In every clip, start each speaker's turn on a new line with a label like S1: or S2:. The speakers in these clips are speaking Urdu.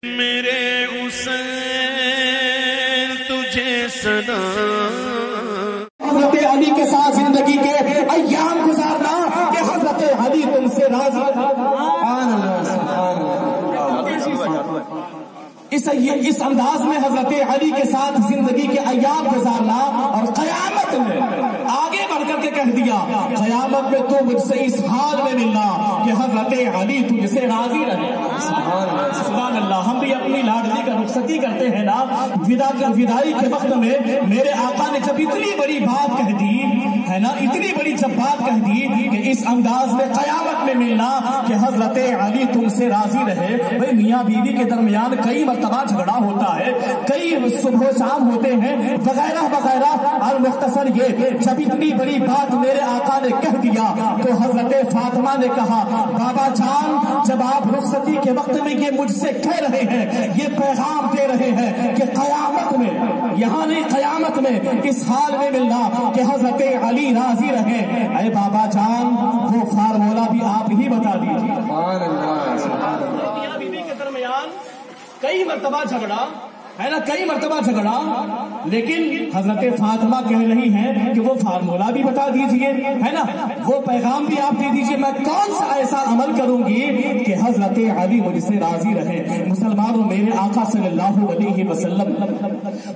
S1: میرے حسین تجھے سلام۔
S2: حضرت علی کے ساتھ زندگی کے ایام گزارنا کہ حضرت علی تم سے راضی۔ اس انداز میں حضرت علی کے ساتھ زندگی کے ایام گزارنا اور قیامت میں آگے بڑھ کر کے کہہ دیا قیامت میں تو مجھ سے اس حال میں ملنا کہ حضرت علی تجھ سے راضی رہے۔ سبحان اللہ۔ ہم بھی اپنی لاڈلی کا رخصتی کرتے ہیں نا، وداعی کے وقت میں میرے آقا نے جب اتنی بڑی بات کہہ دی ہے نا، اتنی بڑی جب بات کہہ دی کہ اس انداز میں قیامت میں ملنا کہ حضرت علی تم سے راضی رہے۔ بھئی میاں بیوی کے درمیان کئی مرتبہ جھگڑا ہوتا ہے، کئی صبح و شام ہوتے ہیں وغیرہ وغیرہ، اور مختصر یہ جب اتنی بڑی بات میرے آقا نے کہہ دیا تو حضرت فاطمہ نے کہا بابا جان جب آپ رخصتی کے وقت میں یہ مجھ سے کہہ رہے ہیں، یہ پیغام دے رہے ہیں کہ قیامت میں، یہاں نہیں قیامت میں اس حال میں ملنا کہ حضرت علی راضی رہے، اے بابا جان وہ فارمولہ بھی آپ ہی بتا دیجیے۔ میاں بیوی کے درمیان کئی مرتبہ جھگڑا ہے نا، کئی مرتبہ جھگڑا، لیکن حضرت فاطمہ کہہ رہی ہیں کہ وہ فارمولہ بھی بتا دیجئے، ہے نا، وہ پیغام بھی آپ دے دیجئے، میں کون سا ایسا عمل کروں گی کہ حضرت علی مجھ سے راضی رہے۔ مسلمانوں میرے آقا صلی اللہ علیہ وسلم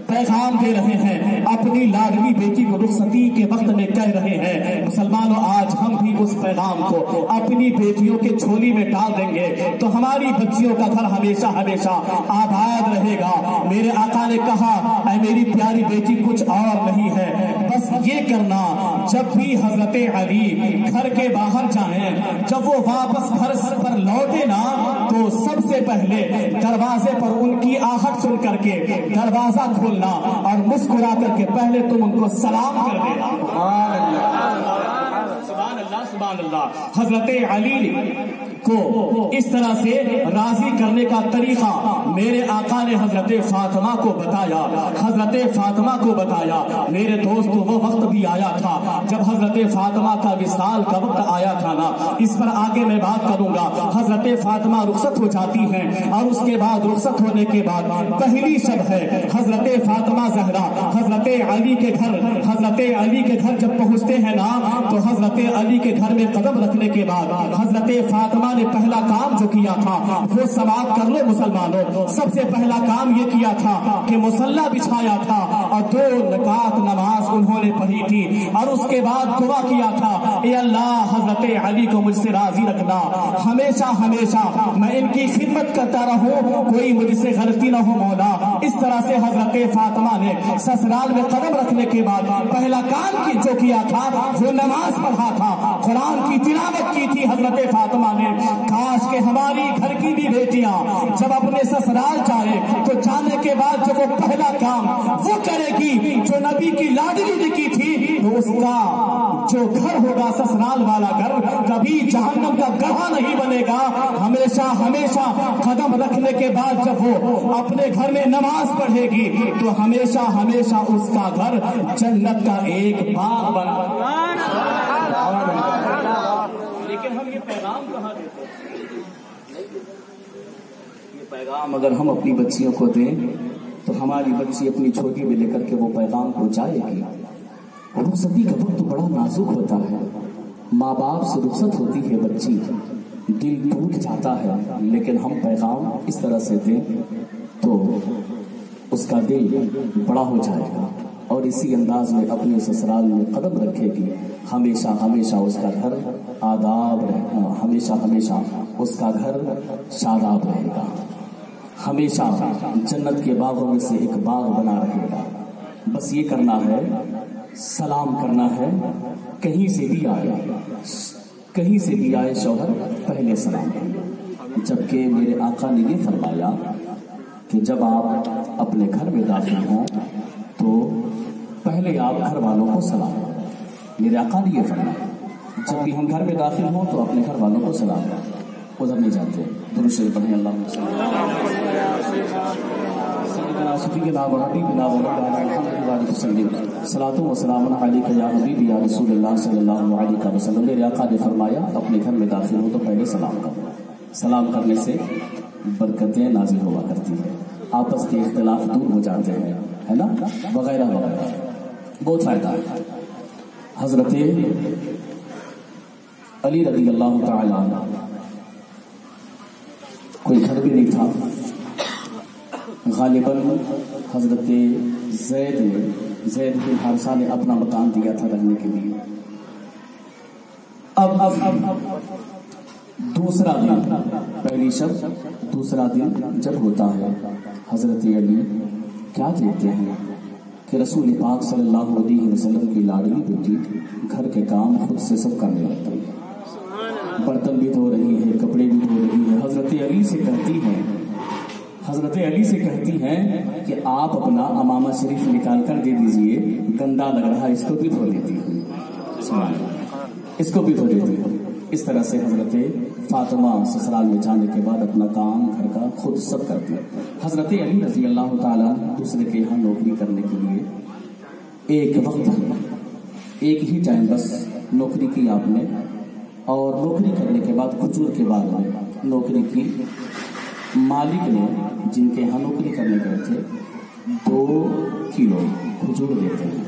S2: پیغام دے رہے ہیں، اپنی لاڈلی بیٹی کو رخصتی کے وقت میں کہہ رہے ہیں۔ مسلمانوں آج ہم بھی اس پیغام کو اپنی بیٹیوں کے جھولی میں ڈال دیں گے تو ہماری بچیوں کا گھر ہمیشہ ہمیشہ آباد رہے گا۔ میرے آقا نے کہا اے میری پیاری بیٹی کچھ اور نہیں ہے، بس یہ کرنا جب بھی حضرت علی گھر کے باہر جائیں، جب وہ واپس گھر پر لوٹے نا تو سب سے پہلے دروازے پر ان کی آہٹ سن کر کے دروازہ کھولنا اور مسکرا کر کے پہلے تم ان کو سلام کر دینا۔ سبحان اللہ سبحان اللہ۔ حضرت علی کو اس طرح سے راضی کرنے کا طریقہ میرے آقا نے حضرت فاطمہ کو بتایا، حضرت فاطمہ کو بتایا۔ میرے دوست وہ وقت بھی آیا تھا جب حضرت فاطمہ کا وصال کا وقت آیا تھا نا، اس پر آگے میں بات کروں گا۔ حضرت فاطمہ رخصت ہو جاتی ہیں اور اس کے بعد رخصت ہونے کے بعد پہلی شب ہے حضرت فاطمہ زہرا حضرت علی کے گھر جب پہنچتے ہیں نا تو حضرت علی کے گھر میں قدم رکھنے کے بعد حضرت فاطمہ نے پہلا کام جو کیا تھا وہ سماعت کر لو مسلمانوں، سب سے پہلا کام یہ کیا تھا کہ مصلی بچھایا تھا اور 2 رکعت نماز انہوں نے پڑھی تھی اور اس کے بعد دعا کیا تھا اے اللہ حضرت علی کو مجھ سے راضی رکھنا، ہمیشہ ہمیشہ میں ان کی خدمت کرتا رہوں، کوئی مجھ سے غلطی نہ ہو مولا۔ اس طرح سے حضرت فاطمہ نے سسرال میں قدم رکھنے کے بعد پہلا کام جو کیا تھا وہ نماز پڑھا تھا، قرآن کی تلاوت کی تھی حضرت فاطمہ نے۔ کاش کہ ہماری گھر کی بھی بیٹیاں جب اپنے سسرال جائے تو جانے کے بعد جب وہ پہلا کام وہ کرے گی جو نبی کی لاڈلی نے کی تھی تو اس کا جو گھر ہوگا سسرال والا گھر کبھی جہنم کا گڑھا نہیں بنے گا۔ ہمیشہ ہمیشہ قدم رکھنے کے بعد جب وہ اپنے گھر میں نماز پڑھے گی تو ہمیشہ ہمیشہ اس کا گھر جنت کا ایک باغ بنا۔ لیکن ہم یہ پیغام کہاں دیتے ہیں؟ یہ پیغام اگر ہم اپنی بچیوں کو دیں تو ہماری بچی اپنی چھوٹی میں لے کر کے وہ پیغام پہنچائے گی۔ رخصتی کا وقت بڑا نازک ہوتا ہے، ماں باپ سے رخصت ہوتی ہے بچی، دل ٹوٹ جاتا ہے، لیکن ہم پیغام اس طرح سے دیں تو اس کا دل بڑا ہو جائے گا اور اسی انداز میں اپنے سسرال میں قدم رکھے گی۔ ہمیشہ ہمیشہ اس کا گھر آداب رہے گا، ہمیشہ ہمیشہ اس کا گھر شاداب رہے گا، ہمیشہ جنت کے باغوں میں سے ایک باغ بنا رہے گا۔ بس یہ کرنا ہے، سلام کرنا ہے، کہیں سے بھی آئے شوہر پہلے سلام، جبکہ میرے آقا نے یہ فرمایا کہ جب آپ اپنے گھر میں داخل ہوں تو پہلے آپ گھر والوں کو سلام کریں۔ میرے آقا نے یہ فرمایا جب بھی ہم گھر میں داخل ہوں تو اپنے گھر والوں کو سلام کریں، ادھر نہیں جاتے۔ درود شریف پڑھیں اللہم صلی صلاۃ و سلام علیک یا حبیب یا رسول اللہ صلی اللہ علیہ وسلم۔ میرے آقا نے فرمایا اپنے گھر میں داخل ہو تو پہلے سلام کرو، سلام کرنے سے برکتیں نازل ہوا کرتی ہیں، آپس کے اختلاف دور ہو جاتے ہیں، ہے نا، وغیرہ وغیرہ، بہت فائدہ ہے۔ حضرت علی رضی اللہ تعالی عنہ کوئی گھر بھی نہیں تھا، غالباً حضرت زید بن حارثہ نے اپنا مکان دیا تھا رہنے کے لیے۔ اب دوسرا دن، پہلی شب دوسرا دن جب ہوتا ہے، حضرت علی کیا دیکھتے ہیں کہ رسول پاک صلی اللہ علیہ وسلم کی لاڈلی بیٹی گھر کے کام خود سے سب کرنے لگتی ہے، برتن بھی دھو رہی ہے، کپڑے بھی دھو رہی ہے۔ حضرت علی سے کہتی ہیں کہ آپ اپنا امامہ شریف نکال کر دے دیجئے، گندا لگ رہا ہے، اس کو بھی دھو لیتی ہوں، اس کو بھی دھو لیتی ہوں۔ اس طرح سے حضرت فاطمہ سسرال میں جانے کے بعد اپنا کام گھر کا خود سب کرتی ہے۔ حضرت علی رضی اللہ تعالیٰ دوسرے کے یہاں نوکری کرنے کے لیے ایک ہی ٹائم بس نوکری کی آپ نے، اور نوکری کرنے کے بعد کھجور کے بعد میں نوکری کی، مالک نے جن کے یہاں نوکری کرنے گئے تھے 2 کلو کھجور دیتے ہیں،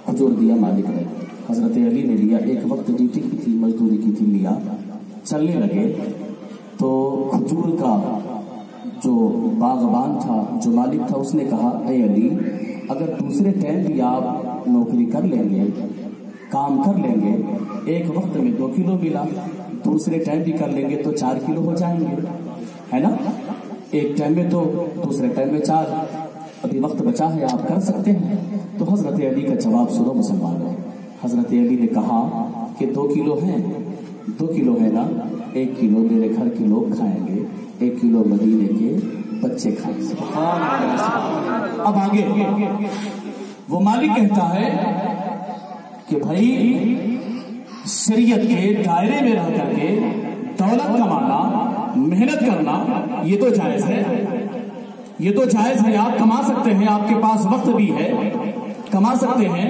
S2: کھجور دیا مالک نے، حضرت علی نے لیا، ایک وقت ڈیوٹی کی تھی، مزدوری کی تھی، لیا، چلنے لگے تو کھجور کا جو باغبان تھا، جو مالک تھا، اس نے کہا اے علی، اگر دوسرے ٹائم بھی آپ نوکری کر لیں گے، کام کر لیں گے، ایک وقت میں 2 کلو ملا، دوسرے ٹائم بھی کر لیں گے تو 4 کلو ہو جائیں گے، ہے نا، ایک ٹائم میں 2، دوسرے ٹائم میں 4، ابھی وقت بچا ہے، آپ کر سکتے ہیں۔ تو حضرت علی کا جواب سنو مسلمانوں، حضرت علی نے کہا کہ 2 کلو ہیں، 2 کلو ہے نا، 1 کلو میرے گھر کے لوگ کھائیں گے، 1 کلو مدینے کے بچے کھائیں گے۔ اب آگے وہ مالک کہتا ہے کہ بھائی شریعت کے دائرے میں رہ کر کے دولت کمانا، محنت کرنا، یہ تو جائز ہے، یہ تو جائز ہے، آپ کما سکتے ہیں، آپ کے پاس وقت بھی ہے، کما سکتے ہیں،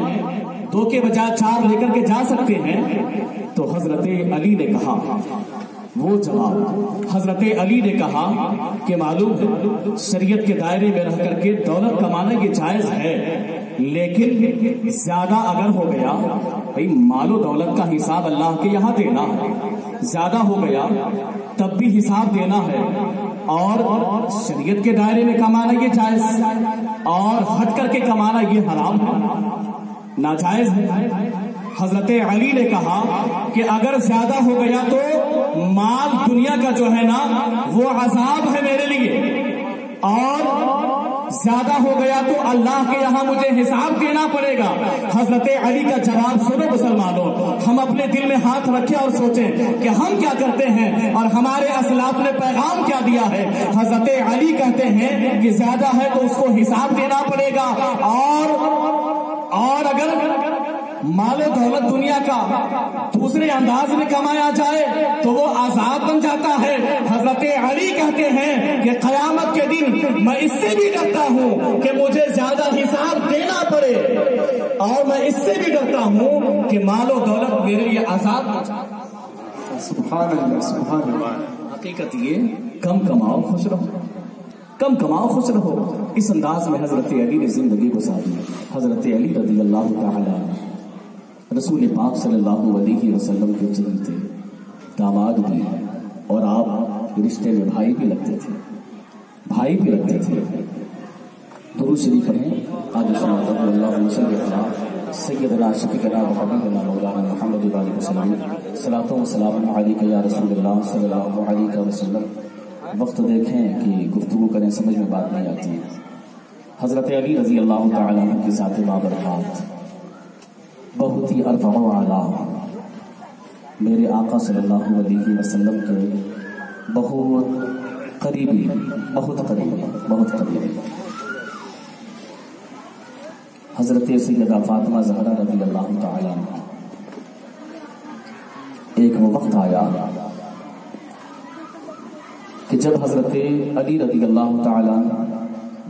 S2: 2 کے بجائے 4 لے کر کے جا سکتے ہیں۔ تو حضرت علی نے کہا، وہ جواب حضرت علی نے کہا کہ معلوم ہے شریعت کے دائرے میں رہ کر کے دولت کمانا یہ جائز ہے، لیکن زیادہ اگر ہو گیا، بھائی مال و دولت کا حساب اللہ کے یہاں دینا ہے، زیادہ ہو گیا تب بھی حساب دینا ہے، اور شریعت کے دائرے میں کمانا یہ جائز، اور ہٹ کر کے کمانا یہ حرام ہے، ناجائز ہے۔ حضرت علی نے کہا کہ اگر زیادہ ہو گیا تو مال دنیا کا جو ہے نا وہ عذاب ہے میرے لیے، اور زیادہ ہو گیا تو اللہ کے یہاں مجھے حساب دینا پڑے گا۔ حضرت علی کا جواب سنو مسلمانوں، ہم اپنے دل میں ہاتھ رکھیں اور سوچیں کہ ہم کیا کرتے ہیں اور ہمارے اسلاف نے پیغام کیا دیا ہے۔ حضرت علی کہتے ہیں کہ زیادہ ہے تو اس کو حساب دینا پڑے گا، اور اگر مال و دولت دنیا کا دوسرے انداز میں کمایا جائے تو وہ عذاب بن جاتا ہے۔ حضرت علی کہتے ہیں کہ قیامت کے دن میں اس سے بھی ڈرتا ہوں کہ مجھے زیادہ حساب دینا پڑے، اور میں اس سے بھی ڈرتا ہوں کہ مال و دولت میرے لیے عذاب بن جائے۔ سبحان اللہ، سبحان اللہ۔ حقیقت یہ کم کماؤ خوش رہو، کم کماؤ خوش رہو، اس انداز میں حضرت علی نے زندگی گزاری۔ حضرت علی رضی اللہ تعالی رسول پاک صلی اللہ علیہ وسلم کے چہیتے داماد بھی، اور آپ رشتے میں بھائی بھی لگتے تھے، بھائی بھی لگتے تھے۔ درود شریف پڑھیں، آج سناتا ہوں اللہم صلی علی سیدنا شفیعنا محمدنا مولانا محمد علیہ وسلم، صلاۃ و سلام علیک یا رسول اللہ صلی اللہ علیہ وسلم۔ وقت دیکھیں کہ گفتگو کریں، سمجھ میں بات نہیں آتی ہے۔ حضرت علی رضی اللہ تعالیٰ عنہ کی ذات بابرکات بہت ہی ارفع و اعلیٰ، میرے آقا صلی اللہ علیہ وسلم کے بہت قریبی، بہت قریبی، بہت قریبی۔ حضرت سیدہ فاطمہ زہرا رضی اللہ تعالیٰ عنہ، ایک وہ وقت آیا کہ جب حضرت علی رضی اللہ تعالیٰ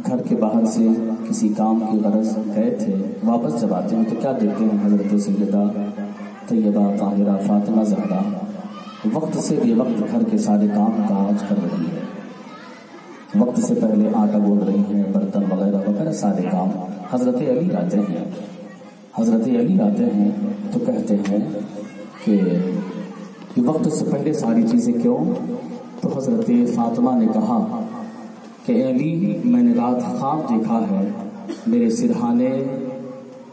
S2: گھر کے باہر سے کسی کام کی غرض گئے تھے، واپس جب آتے ہیں تو کیا دیکھتے ہیں؟ حضرت سیدہ طیبہ طاہرہ فاطمہ زہرا وقت سے بے وقت گھر کے سارے کام کاج کر رہی ہے، وقت سے پہلے آٹا گوندھ رہی ہیں، برتن وغیرہ وغیرہ سارے کام حضرت علی آتے ہیں. حضرت علی آتے ہیں تو کہتے ہیں کہ یہ وقت سے پہلے ساری چیزیں کیوں؟ تو حضرت فاطمہ نے کہا کہ علی میں نے رات خواب دیکھا ہے، میرے سرہانے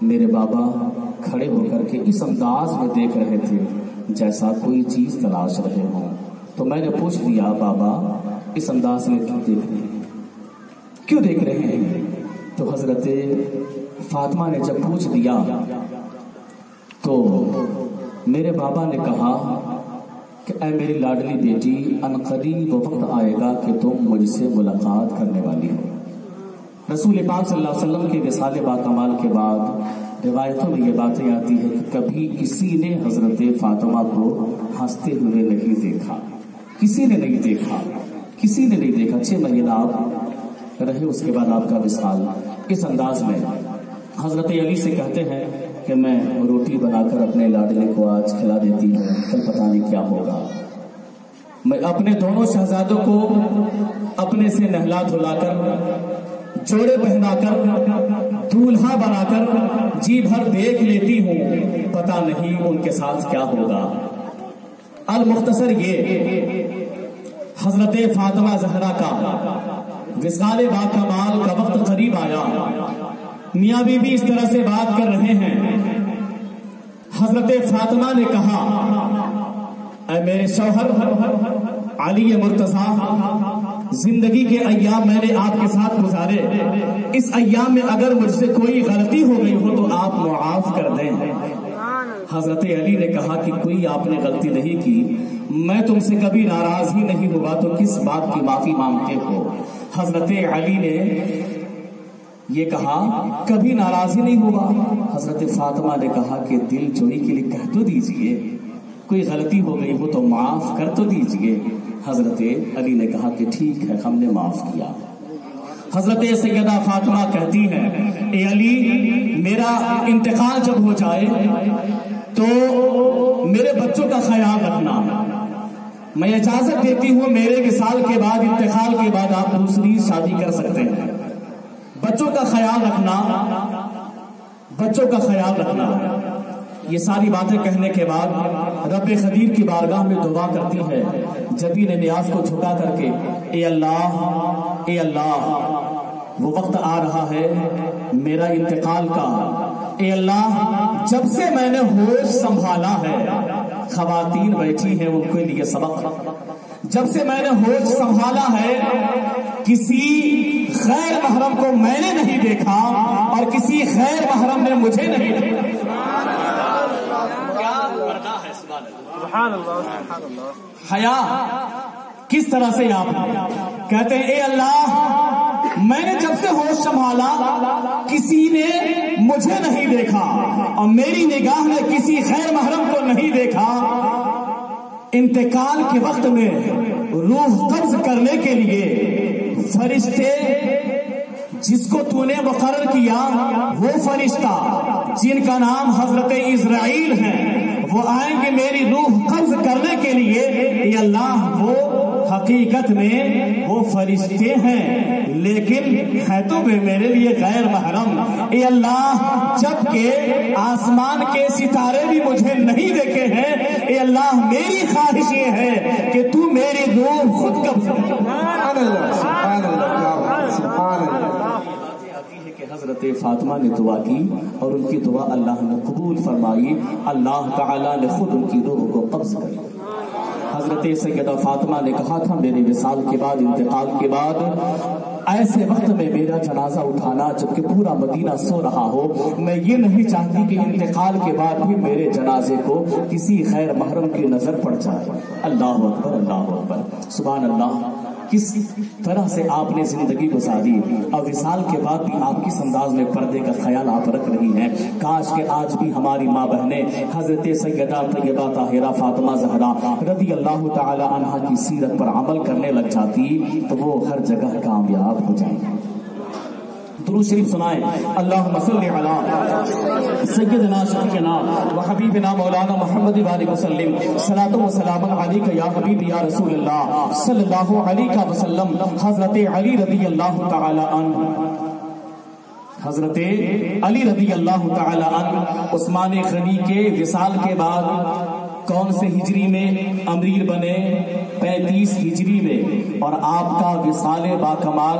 S2: میرے بابا کھڑے ہو کر کے اس انداز میں دیکھ رہے تھے جیسا کوئی چیز تلاش رہے ہوں. تو میں نے پوچھ لیا بابا اس انداز میں کیوں دیکھ رہے ہیں؟ تو حضرت فاطمہ نے جب پوچھ دیا تو میرے بابا نے کہا کہ اے میری لاڈلی بیٹی، عنقریب وہ وقت آئے گا کہ تم مجھ سے ملاقات کرنے والی ہو. رسول پاک صلی اللہ علیہ وسلم کے وصال باکمال کے بعد روایتوں میں یہ باتیں آتی ہے کہ کبھی کسی نے حضرت فاطمہ کو ہنستے ہوئے نہیں دیکھا، کسی نے نہیں دیکھا. 6 مہینہ آپ رہے، اس کے بعد آپ کا وصال. اس انداز میں حضرت علی سے کہتے ہیں کہ میں روٹی بنا کر اپنے لاڈلے کو آج کھلا دیتی ہوں، کل پتہ نہیں کیا ہوگا. میں اپنے دونوں شہزادوں کو اپنے سے نہلا دھلا کر، جوڑے پہنا کر، دولہا بنا کر جی بھر دیکھ لیتی ہوں، پتہ نہیں ان کے ساتھ کیا ہوگا. المختصر یہ حضرت فاطمہ زہرا کا وصال باکمال کا وقت قریب آیا. میاں بی بی اس طرح سے بات کر رہے ہیں. حضرت فاطمہ نے کہا اے میرے شوہر علی مرتضیٰ، زندگی کے ایام میں نے آپ کے ساتھ گزارے، اس ایام میں اگر مجھ سے کوئی غلطی ہو گئی ہو تو آپ معاف کر دیں. حضرت علی نے کہا کہ کوئی آپ نے غلطی نہیں کی، میں تم سے کبھی ناراض ہی نہیں ہوا، تو کس بات کی معافی مانگتے ہو؟ حضرت علی نے یہ کہا کبھی ناراض ہی نہیں ہوا. حضرت فاطمہ نے کہا کہ دل جوئی کے لیے کہہ تو دیجئے، کوئی غلطی ہو گئی ہو تو معاف کر تو دیجئے. حضرت علی نے کہا کہ ٹھیک ہے، ہم نے معاف کیا. حضرت سیدہ فاطمہ کہتی ہیں اے علی، میرا انتقال جب ہو جائے تو میرے بچوں کا خیال رکھنا. میں اجازت دیتی ہوں میرے وصال کے بعد، انتقال کے بعد آپ دوسری شادی کر سکتے ہیں. بچوں کا خیال رکھنا، بچوں کا خیال رکھنا. یہ ساری باتیں کہنے کے بعد رب قدیر کی بارگاہ میں دعا کرتی ہے، جبین نیاز کو جھکا کر کے اے اللہ، اے اللہ، وہ وقت آ رہا ہے میرا انتقال کا. اے اللہ، جب سے میں نے ہوش سنبھالا ہے، خواتین بیٹھی ہیں ان کے لیے سبق، جب سے میں نے ہوش سنبھالا ہے کسی غیر محرم کو میں نے نہیں دیکھا اور کسی غیر محرم نے مجھے نہیں دیکھا. سبحان اللہ، سبحان اللہ. حیا کس طرح سے آپ کہتے ہیں اے اللہ، میں نے جب سے ہوش سنبھالا کسی نے مجھے نہیں دیکھا اور میری نگاہ نے کسی غیر محرم کو نہیں دیکھا. انتقال کے وقت میں روح قبض کرنے کے لیے فرشتے جس کو تو نے مقرر کیا، وہ فرشتہ جن کا نام حضرت اسرائیل ہے، وہ آئیں گے میری روح قبض کرنے کے لیے. اے اللہ، وہ حقیقت میں وہ فرشتے ہیں لیکن ہے تو میرے لیے غیر محرم. اے اللہ، جبکہ آسمان کے ستارے بھی مجھے نہیں دیکھے ہیں، اے اللہ میری خواہش یہ ہے کہ تو میری روح خود قبض کر. حضرت فاطمہ نے دعا کی اور ان کی دعا اللہ نے قبول فرمائی. اللہ تعالیٰ نے خود ان کی روح کو قبض کر لیا. حضرت سیدہ فاطمہ نے کہا تھا میرے وصال کے بعد، انتقال کے بعد ایسے وقت میں میرا جنازہ اٹھانا جبکہ پورا مدینہ سو رہا ہو. میں یہ نہیں چاہتی کہ انتقال کے بعد بھی میرے جنازے کو کسی غیر محرم کی نظر پڑ جائے. اللہ اکبر، اللہ اکبر، سبحان اللہ. کس طرح سے آپ نے زندگی گزاری اور وصال کے بعد بھی آپ کس انداز میں پردے کا خیال آپ رکھ رہی ہیں. کاش کہ آج بھی ہماری ماں بہنیں حضرت سیدہ طیبہ طاہرہ فاطمہ زہرا رضی اللہ تعالی عنہا کی سیرت پر عمل کرنے لگ جاتی تو وہ ہر جگہ کامیاب ہو جائیں. درود شریف سنائیں. اللہم صلی علی سیدنا شفیعنا و حبیبنا مولانا محمد وآلہ وسلم. صلاۃ و سلام علیک یا حبیب یا رسول اللہ صلی اللہ علیہ وسلم. حضرت علی رضی اللہ تعالی عنہ، حضرت علی رضی اللہ تعالی عنہ عثمان غنی کے وصال کے بعد کون سے ہجری میں امیر بنے؟ 35 ہجری میں. اور آپ کا وصال با کمال،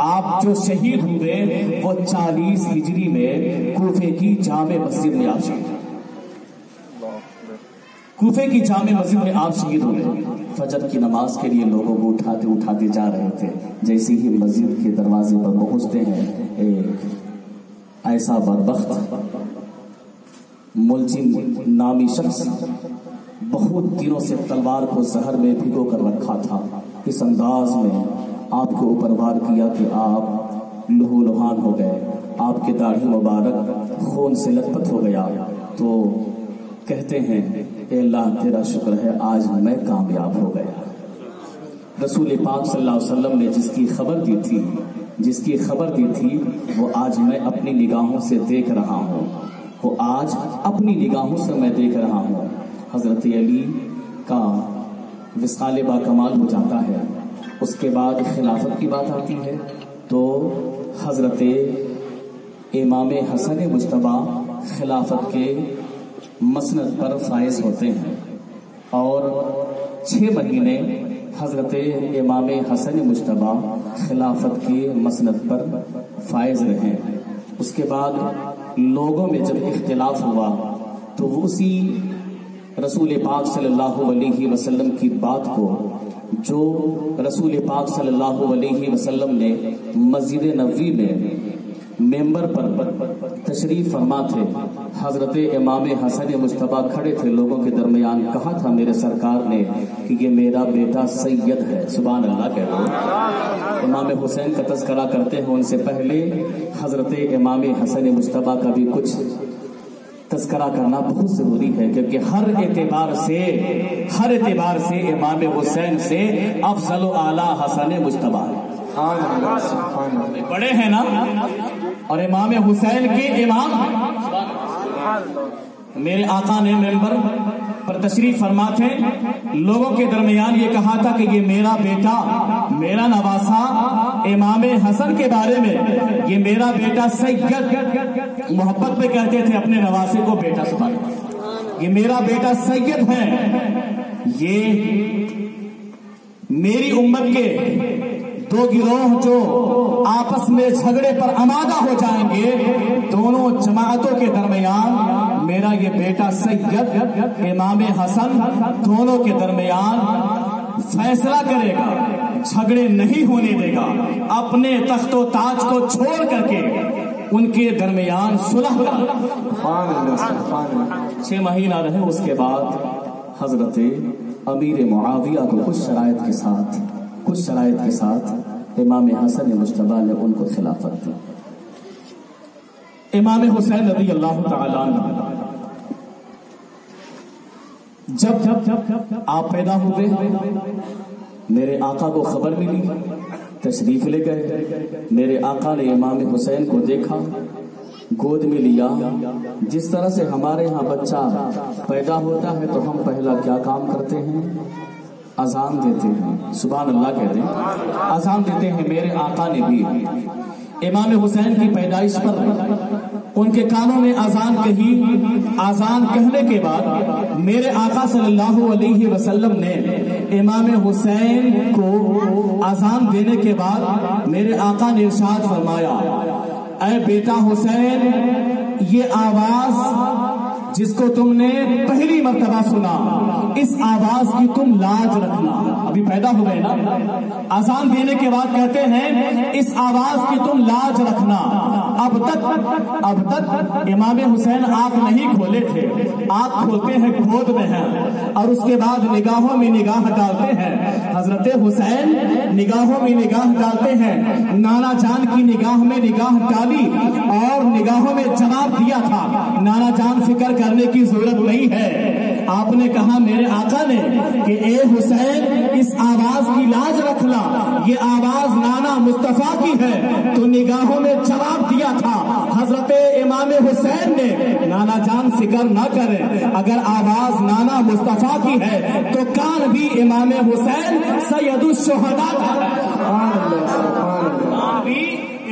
S2: آپ جو شہید ہوئے وہ 40 ہجری میں کوفے کی جامع مسجد میں آپ شہید، کوفے کی جامع مسجد میں آپ شہید ہوئے. فجر کی نماز کے لیے لوگوں کو اٹھاتے جا رہے تھے. جیسے ہی مسجد کے دروازے پر پہنچتے ہیں، ایک ایسا بدبخت ملجم نامی شخص بہت دنوں سے تلوار کو زہر میں بھگو کر رکھا تھا، اس انداز میں آپ کو اوپر وار کیا کہ آپ لہو لہان ہو گئے، آپ کی داڑھی مبارک خون سے لت پت ہو گیا. تو کہتے ہیں اے اللہ تیرا شکر ہے آج میں کامیاب ہو گیا. رسول پاک صلی اللہ علیہ وسلم نے جس کی خبر دی تھی وہ آج میں اپنی نگاہوں سے دیکھ رہا ہوں، وہ آج اپنی نگاہوں سے میں دیکھ رہا ہوں. حضرت علی کا وصال با کمال ہو جاتا ہے. اس کے بعد خلافت کی بات آتی ہے تو حضرت امام حسن مجتبی خلافت کے مسند پر فائز ہوتے ہیں اور 6 مہینے حضرت امام حسن مجتبی خلافت کے مسند پر فائز رہے. اس کے بعد لوگوں میں جب اختلاف ہوا تو وہ اسی رسول پاک صلی اللہ علیہ وسلم کی بات کو، جو رسول پاک صلی اللہ علیہ وسلم نے مسجد نبوی میں ممبر پر تشریف فرما تھے، حضرت امام حسن مجتبی کھڑے تھے لوگوں کے درمیان، کہا تھا میرے سرکار نے کہ یہ میرا بیٹا سید ہے. سبحان اللہ کہہ دو. امام حسین کا تذکرہ کرتے ہیں، ان سے پہلے حضرت امام حسن مجتبی کا بھی کچھ تذکرہ کرنا بہت ضروری ہے، کیونکہ ہر اعتبار سے امام حسین سے افضل و اعلیٰ حسن مجتبی بڑے ہیں نا. اور امام حسین کے امام میرے آقا نے ممبر پر تشریف فرما تھے، لوگوں کے درمیان یہ کہا تھا کہ یہ میرا بیٹا، میرا نواسا امام حسن کے بارے میں، یہ میرا بیٹا سید، محبت میں کہتے تھے اپنے نواسے کو بیٹا. سبحان اللہ، یہ میرا بیٹا سید ہے. یہ میری امت کے 2 گروہ جو آپس میں جھگڑے پر آمادہ ہو جائیں گے، دونوں جماعتوں کے درمیان میرا یہ بیٹا سید امام حسن دونوں کے درمیان فیصلہ کرے گا، جھگڑے نہیں ہونے دے گا، اپنے تخت و تاج کو چھوڑ کر کے ان کے درمیان صلح کر. 6 مہینہ رہے. اس کے بعد حضرت امیر معاویہ کو کچھ شرائط کے ساتھ امام حسن مجتبی نے ان کو خلافت دی. امام حسین رضی اللہ تعالی عنہ جب آپ پیدا ہوئے، میرے آقا کو خبر ملی، تشریف لے گئے. میرے آقا نے امام حسین کو دیکھا، گود میں لیا. جس طرح سے ہمارے ہاں بچہ پیدا ہوتا ہے تو ہم پہلا کیا کام کرتے ہیں؟ اذان دیتے ہیں. سبحان اللہ کہتے ہیں، اذان دیتے ہیں. میرے آقا نے بھی امام حسین کی پیدائش پر ان کے کانوں میں اذان کہی. اذان کہنے کے بعد میرے آقا صلی اللہ علیہ وسلم نے امام حسین کو اذان دینے کے بعد میرے آقا نے ارشاد فرمایا، اے بیٹا حسین، یہ آواز جس کو تم نے پہلی مرتبہ سنا، اس آواز کی تم لاج رکھنا. ابھی پیدا ہوئے نا، اذان دینے کے بعد کہتے ہیں اس آواز کی تم لاج رکھنا. اب تک امام حسین آنکھ نہیں کھولے تھے، آنکھ کھولتے ہیں گود میں ہیں اور اس کے بعد نگاہوں میں نگاہ ڈالتے ہیں. حضرت حسین نگاہوں میں نگاہ ڈالتے ہیں. نانا جان کی نگاہ میں نگاہ ڈالی اور نگاہوں میں جواب دیا تھا، نانا جان فکر کرنے کی ضرورت نہیں ہے. آپ نے کہا میرے آقا نے کہ اے حسین، اس آواز کی لاج رکھنا، یہ آواز نانا مصطفیٰ کی ہے. تو نگاہوں میں جواب دیا تھا حضرت امام حسین نے، نانا جان فکر نہ کریں، اگر آواز نانا مصطفیٰ کی ہے تو کان بھی امام حسین سید الشہداء کا ہے،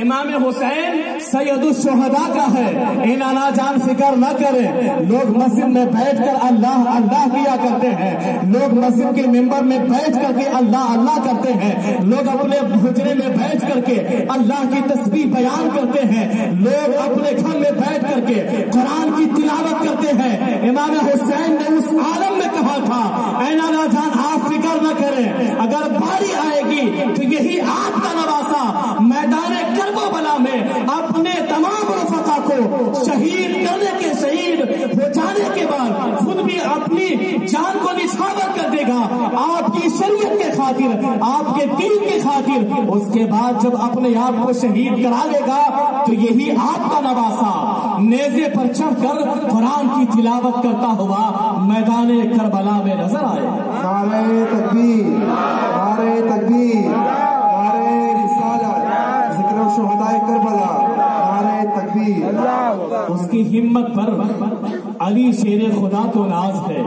S2: امام حسین سید الشہداء کا ہے۔ اے نانا جان فکر نہ کریں، لوگ مسجد میں بیٹھ کر اللہ اللہ کیا کرتے ہیں، لوگ مسجد کے ممبر میں بیٹھ کر کے اللہ اللہ کرتے ہیں، لوگ اپنے حجرے میں بیٹھ کر کے اللہ کی تسبیح بیان کرتے ہیں، لوگ اپنے گھر میں بیٹھ کر کے قرآن کی تلاوت کرتے ہیں۔ امام حسین نے اس عالم میں کہا تھا اے نانا جان آپ فکر نہ کریں، اگر باری آئے گی تو یہی آپ کا نواسا میدان کربلا میں اپنے تمام رفقا کو شہید کرنے کے، شہید ہو جانے کے بعد خود بھی اپنی جان کو نچھاور کر دے گا آپ کی شریعت کے خاطر، آپ کے دین کی خاطر۔ اس کے بعد جب اپنے آپ کو شہید کرا لے گا تو یہی آپ کا نواسا نیزے پر چڑھ کر قرآن کی تلاوت کرتا ہوا میدان کربلا میں نظر آئے۔
S1: نعرہ تکبیر، نعرہ تکبیر، نعرہ رسالت، ذکر شہداء کربلا، نعرہ تکبیر۔
S2: اس کی ہمت پر علی شیر خدا کو ناز ہے،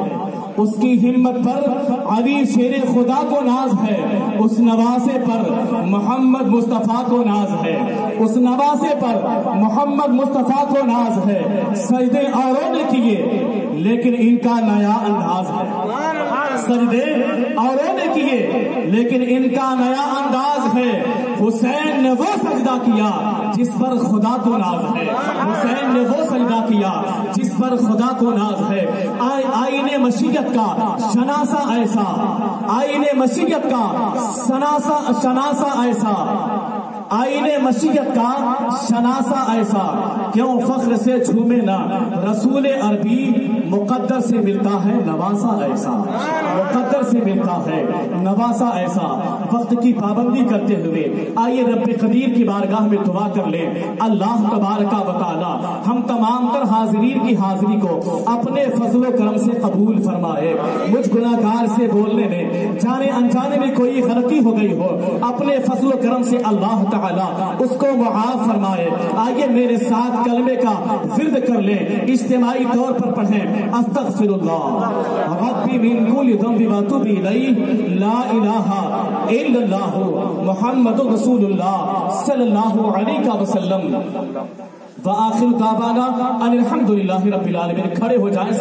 S2: اس کی ہمت پر علی شیر خدا کو ناز ہے، اس نواسے پر محمد مصطفیٰ کو ناز ہے، اس نواسے پر محمد مصطفیٰ کو ناز ہے۔ سجدے اوروں نے کیے لیکن ان کا نیا انداز ہے، سجدے اوروں نے کیے لیکن ان کا نیا انداز ہے۔ حسین نے وہ سجدہ کیا جس پر خدا کو ناز ہے، حسین نے وہ سجدہ کیا جس پر خدا کو ناز ہے۔ آئین مشیت کا شناسہ ایسا، آئین مشیت کا شناسہ ایسا، آئین مشیت کا شناسہ ایسا، کیوں فخر سے جھومے نہ رسول عربی، مقدر سے ملتا ہے نواسا ایسا، مقدر سے ملتا ہے نواسا ایسا۔ وقت کی پابندی کرتے ہوئے آئیے رب قدیر کی بارگاہ میں دعا کر لیں، اللہ تبارک و تعالی ہم تمام تر حاضرین کی حاضری کو اپنے فضل و کرم سے قبول فرمائے۔ مجھ گناہگار سے بولنے میں جانے انجانے میں کوئی غلطی ہو گئی ہو، اپنے فضل و کرم سے اللہ تعالی اس کو معاف فرمائے۔ آئیے میرے ساتھ کلمے کا ورد کر لیں، اجتماعی طور پر پڑھیں، استغفر اللہ ربی من کل ذنب واتوب الیہ، لا الہ الا اللہ محمد رسول اللہ صلی اللہ علیہ وسلم، وآخر دعوانا ان الحمدللہ رب العالمین۔ کھڑے ہو جائیں۔